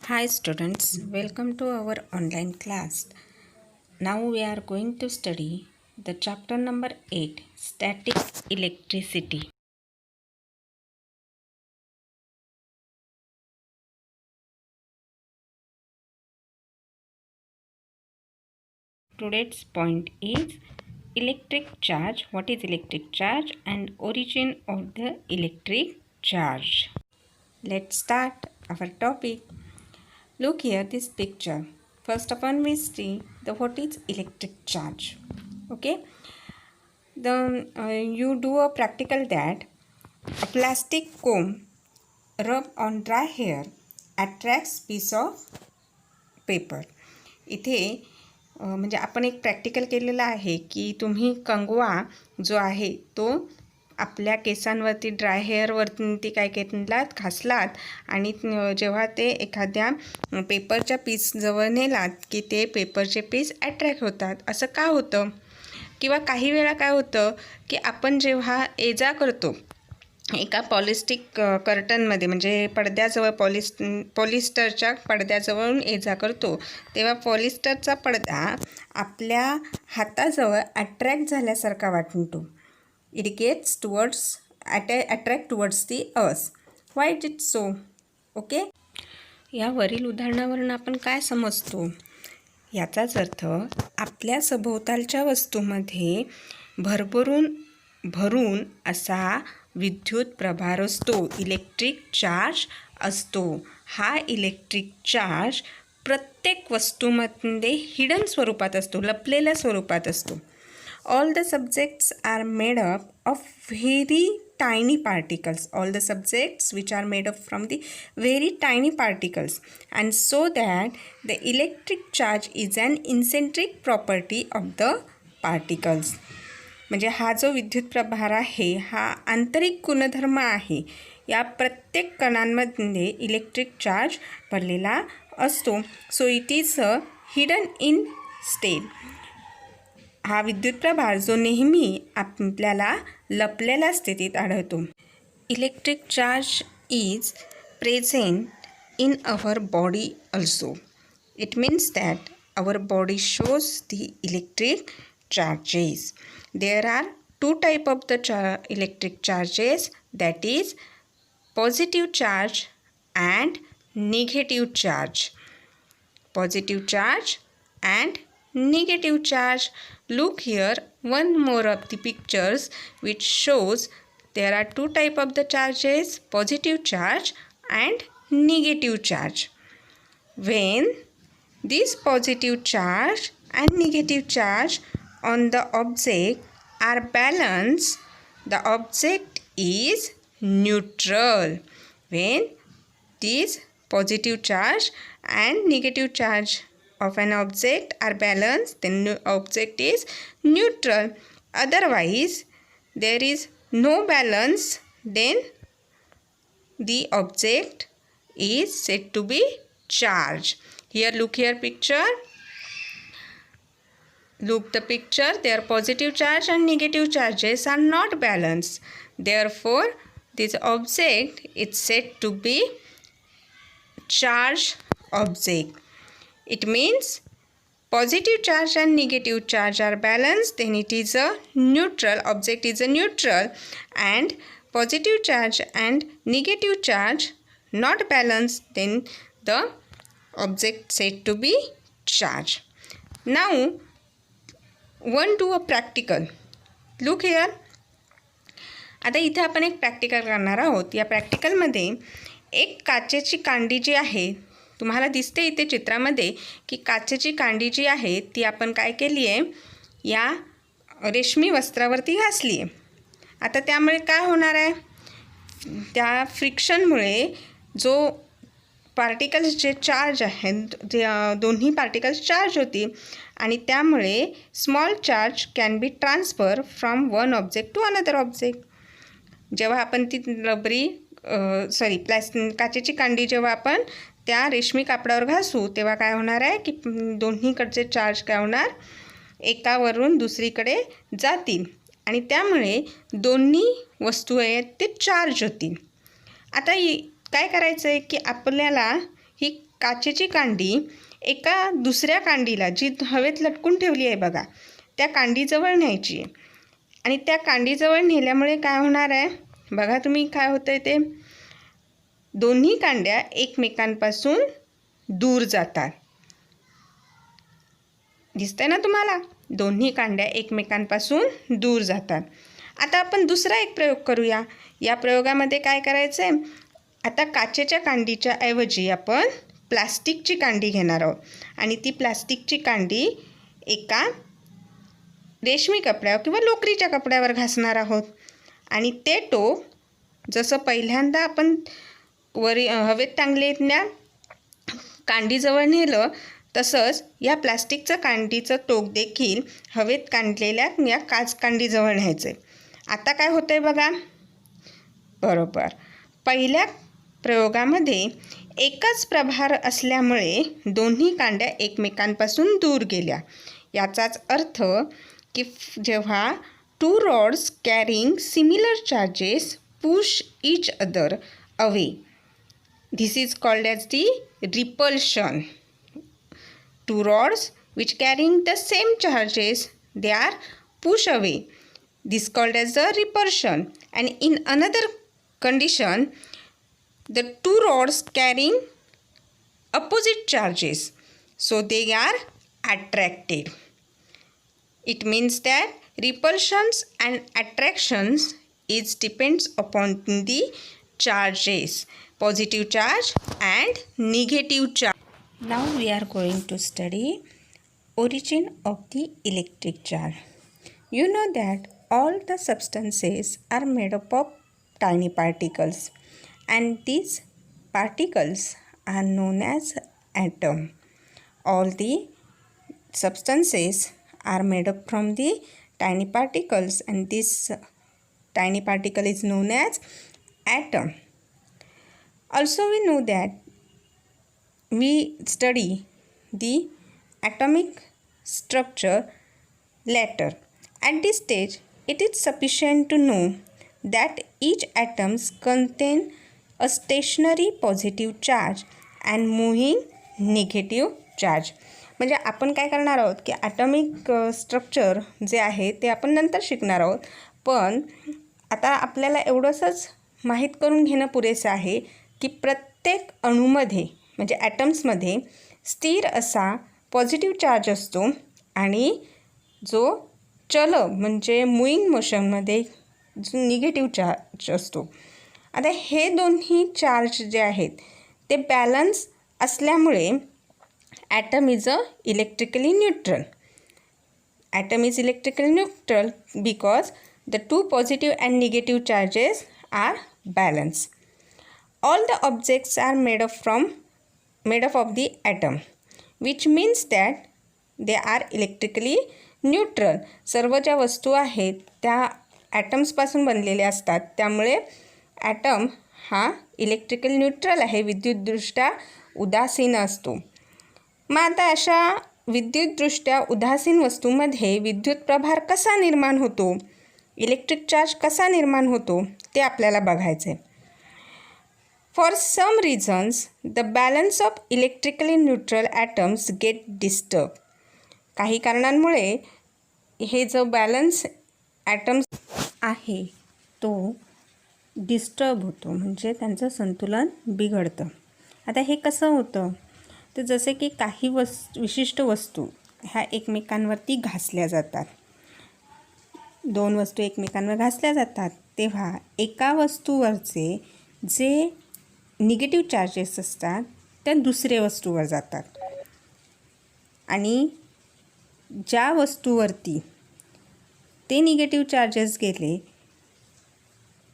Hi students, welcome to our online class. Now we are going to study the chapter number 8, Static Electricity. Today's point is electric charge. What is electric charge and origin of the electric charge? Let's start our topic. Look here this picture. First of all we see the what is electric charge. Okay. You do a practical that a plastic comb rub on dry hair attracts piece of paper. इथे म्हणजे आपण एक practical केलेलं आहे की तुम्ही कंगवा जो आहे तो आपल्या केसांवरती ड्राय हेअरवरती काय केलात घासलात आणि जेव्हा ते एखाद्या पेपरच्या पीसजवळ नेलात की ते पेपरचे पीस अट्रॅक्ट होतात. असं का होतं? किंवा काही वेळा काय होतं की आपण जेव्हा एजा करतो एका पॉलिस्टिक कर्टनमध्ये म्हणजे पडद्याजवळ पॉलिस्टरच्या पडद्याजवळून एजा करतो तेव्हा पॉलिस्टरचा पडदा आपल्या हाताजवळ अट्रॅक्ट झाल्यासारखा वाटतो. It gets towards attract towards the earth. Why it so? Okay. यावरील उदाहरणावरून आपण काय समजतो? याचाच अर्थ आपल्या सभोवतालच्या वस्तूमध्ये भरून असा विद्युत प्रभार असतो, इलेक्ट्रिक चार्ज असतो. हा इलेक्ट्रिक चार्ज प्रत्येक वस्तूमध्ये हिडन स्वरूपात असतो, लपलेल्या स्वरूपात असतो. All the subjects are made up of very tiny particles. All the subjects which are made up from the very tiny particles, and so that the electric charge is an intrinsic property of the particles. म्हणजे हा जो विद्युत प्रभार आहे हा आंतरिक गुणधर्म आहे. या प्रत्येक कणांमध्ये इलेक्ट्रिक चार्ज भरलेला असतो. So it is a hidden in state. हा विद्युत प्रभार जो नेहमी आपल्याला लपलेल्या स्थितीत आढळतो. Electric charge is present in our body also. It means that our body shows the electric charges. There are two type of the electric charges, that is positive charge and negative charge. Positive charge and negative charge. Look here one more of the pictures which shows there are two type of the charges, positive charge and negative charge. When this positive charge and negative charge on the object are balanced, the object is neutral. When this positive charge and negative charge of an object are balanced, then the object is neutral. Otherwise there is no balance, then the object is said to be charged. Here look here picture. Look the picture. Their positive charge and negative charges are not balanced. Therefore this object is said to be charged object. It means positive charge and negative charge are balanced, then it is a neutral, object is a neutral, and positive charge and negative charge not balanced, then the object said to be charged. Now one do a practical. Look here. आता इथे आपण एक practical करणार आहोत. या प्रॅक्टिकलमध्ये एक काचेची कांडी जी आहे तुम्हाला दिसते इथे चित्रामध्ये की काचेची कांडी जी आहे ती आपण काय केली आहे या रेशमी वस्त्रावरती घासली आहे. आता त्यामुळे काय होणार आहे? त्या फ्रिक्शनमुळे जो पार्टिकल्स जे चार्ज आहेत जे दोन्ही पार्टिकल्स चार्ज होतील आणि त्यामुळे small charge can be transfer from one object to another object. जेव्हा आपण ती काचेची कांडी जेव्हा आपण त्या रेशमी कापडावर घासू तेव्हा काय होणार आहे की दोन्हीकडचे चार्ज काय होणार एकावरून दुसरीकडे जातील आणि त्यामुळे दोन्ही वस्तू आहेत ते चार्ज होतील. आता काय करायचं आहे की आपल्याला ही काचेची कांडी एका दुसऱ्या कांडीला जी हवेत लटकून ठेवली आहे बघा, त्या कांडीजवळ न्यायची आहे. आणि त्या कांडीजवळ नेल्यामुळे काय होणार आहे बघा तुम्ही, काय होतं आहे ते, दोन्ही कांड्या एकमेकांपासून दूर जातात. दिसतंय ना तुम्हाला, दोन्ही कांड्या एकमेकांपासून दूर जातात. आता आपण दुसरा एक प्रयोग करूया. या प्रयोगामध्ये काय करायचं आहे, आता काचेच्या कांडीच्या ऐवजी आपण प्लास्टिकची कांडी घेणार आहोत. आणि ती प्लास्टिकची कांडी एका रेशमी कपड्यावर किंवा लोकरीच्या कपड्यावर घासणार आहोत. आणि ते टोक जसं पहिल्यांदा आपण हवेत टांगलेल्या कांडीजवळ नेलं, तसंच या प्लास्टिकचं कांडीचं टोक देखील हवेत काढलेल्या या कांडीजवळ न्यायचं आहे. आता काय होतं आहे बघा, बरोबर पहिल्या प्रयोगामध्ये एकच प्रभार असल्यामुळे दोन्ही कांड्या एकमेकांपासून दूर गेल्या. याचाच अर्थ की जेव्हा two rods carrying similar charges push each other away, this is called as the repulsion. Two rods which carrying the same charges, they are push away. This called as the repulsion. And in another condition, the two rods carrying opposite charges, so they are attracted. It means that repulsions and attractions is depends upon the charges, positive charge and negative charge. Now we are going to study origin of the electric charge. You know that all the substances are made up of tiny particles, and these particles are known as atom. All the substances are made up from the tiny particles, and this tiny particle is known as atom. Also we know that we study the atomic structure later. At this stage it is sufficient to know that each atoms contain a stationary positive charge and moving negative charge. म्हणजे आपण काय करणार आहोत की atomic structure जे आहे ते आपण नंतर शिकणार आहोत. पण आता आपल्याला एवढंसंच माहीत करून घेणं पुरेसं आहे की प्रत्येक अणूमध्ये म्हणजे ॲटम्समध्ये स्थिर असा पॉझिटिव्ह चार्ज असतो आणि जो चल म्हणजे मूविंग मोशनमध्ये जो निगेटिव्ह चार्ज असतो. आता हे दोन्ही चार्ज जे आहेत ते बॅलन्स असल्यामुळे atom is electrically neutral. Atom is electrically neutral because the two positive and negative charges are balanced. All the objects are made up of the atom, which means that they are electrically neutral. सर्व ज्या वस्तू आहेत त्या ॲटम्सपासून बनलेल्या असतात, त्यामुळे item हा electrical neutral आहे, विद्युतदृष्ट्या उदासीन असतो. मग आता अशा विद्युतदृष्ट्या उदासीन वस्तूमध्ये विद्युत प्रभार कसा निर्माण होतो, इलेक्ट्रिक चार्ज कसा निर्माण होतो ते आपल्याला बघायचं आहे. For some reasons the balance of electrically neutral atoms get disturb. काही कारणांमुळे हे जो बॅलन्स ॲटम्स आहे तो डिस्टर्ब होतो, म्हणजे त्यांचं संतुलन बिघडतं. आता हे कसं होतं, तर जसे की काही विशिष्ट वस्तू ह्या एकमेकांवरती घासल्या जातात. दोन वस्तू एकमेकांवर घासल्या जातात तेव्हा एका वस्तूवरचे जे निगेटिव्ह चार्जेस असतात त्या दुसऱ्या वस्तूवर जातात आणि ज्या वस्तूवरती ते निगेटिव्ह चार्जेस गेले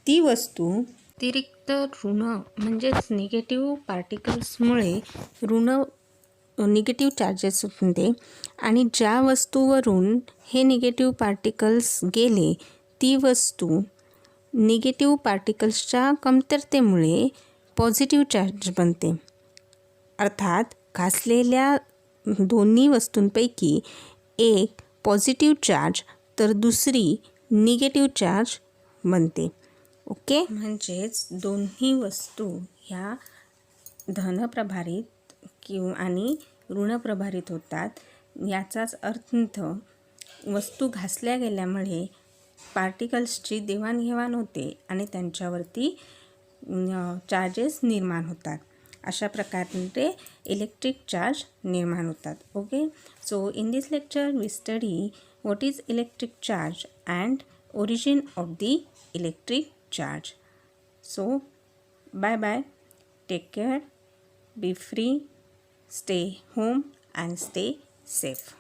ती वस्तू अतिरिक्त ऋण म्हणजेच निगेटिव्ह पार्टिकल्समुळे निगेटिव्ह चार्जेस होते आणि ज्या वस्तूवरून हे निगेटिव्ह पार्टिकल्स गेले ती वस्तू निगेटिव्ह पार्टिकल्सच्या कमतरतेमुळे पॉझिटिव्ह चार्ज बनते. अर्थात घासलेल्या दोन्ही वस्तूंपैकी एक पॉझिटिव्ह चार्ज तर दुसरी निगेटिव्ह चार्ज बनते. ओके, म्हणजेच दोन्ही वस्तू ह्या धनप्रभारित आणि ऋणप्रभारित होतात. याचाच अर्थ वस्तू घासल्या गेल्यामुळे पार्टिकल्सची देवाणघेवाण होते आणि त्यांच्यावरती चार्जेस निर्माण होतात. अशा प्रकारे इलेक्ट्रिक चार्ज निर्माण होतात. Okay, so in this lecture we study what is electric charge and origin of the electric charge. So bye bye, take care, be free, stay home and stay safe.